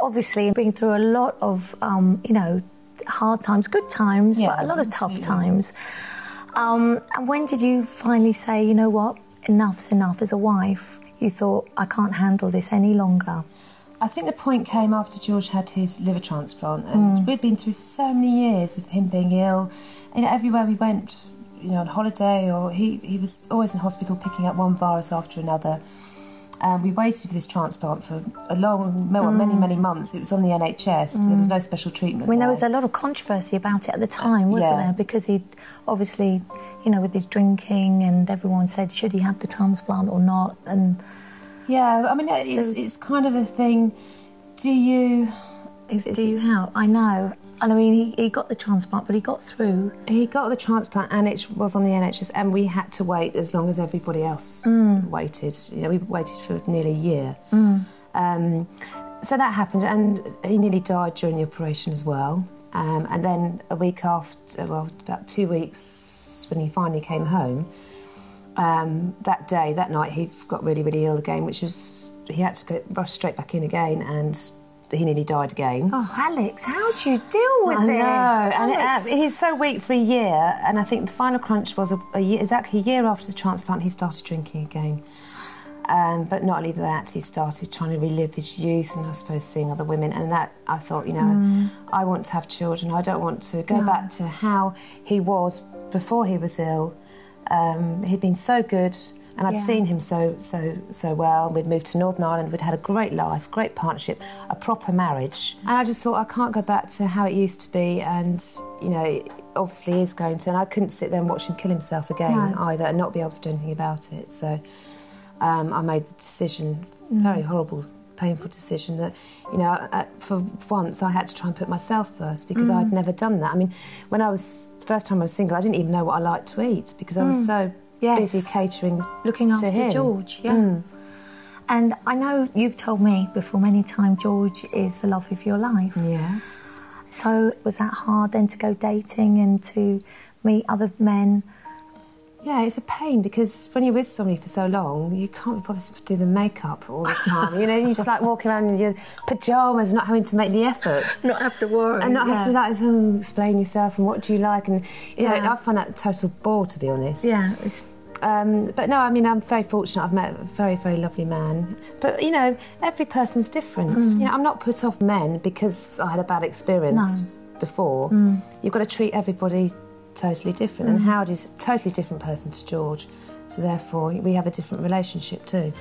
obviously been through a lot of, you know, hard times, good times, but a lot of tough times. And when did you finally say, you know what, enough's enough? As a wife, you thought, I can't handle this any longer? I think the point came after George had his liver transplant, and we'd been through so many years of him being ill. You know, everywhere we went, you know, on holiday, or he was always in hospital picking up one virus after another. We waited for this transplant for a long, many months. It was on the NHS. There was no special treatment. I mean, there was a lot of controversy about it at the time, wasn't there? Because he'd obviously, you know, with his drinking, and everyone said, should he have the transplant or not? And yeah, I mean, it's kind of a thing. Do you help? I know. And I mean, he got the transplant, but he got through. He got the transplant, and it was on the NHS, and we had to wait as long as everybody else waited. You know, we waited for nearly a year. So that happened, and he nearly died during the operation as well. And then a week after, well, about 2 weeks, when he finally came home, that night, he got really, really ill again, which was, he had to get rushed straight back in again, and he nearly died again. Oh, Alex, how do you deal with this? I know, and he's so weak for a year, and I think the final crunch was exactly a year after the transplant, he started drinking again. But not only that, he started trying to relive his youth and I suppose seeing other women, and that, I thought, you know, I want to have children. I don't want to go back to how he was before he was ill. He'd been so good, and I'd seen him so well. We'd moved to Northern Ireland, we'd had a great life, great partnership, a proper marriage. And I just thought, I can't go back to how it used to be, and, you know, obviously he is going to, and I couldn't sit there and watch him kill himself again either and not be able to do anything about it. So I made the decision, very horrible, painful decision, that, you know, for once I had to try and put myself first, because I'd never done that. I mean, when I was, the first time I was single, I didn't even know what I liked to eat, because I was so busy catering, looking after him. George. And I know you've told me before many times George is the love of your life. Yes. So was that hard then to go dating and to meet other men? Yeah, it's a pain, because when you're with somebody for so long, you can't be bothered to do the makeup all the time. You know, you just like walking around in your pyjamas, not having to make the effort. Not have to worry. And not have to like explain yourself and what do you like. And, you know, I find that a total bore, to be honest. Yeah. But no, I mean, I'm very fortunate. I've met a very, very lovely man. But, you know, every person's different. You know, I'm not put off men because I had a bad experience before. You've got to treat everybody totally different, and Howard is a totally different person to George, so therefore we have a different relationship too.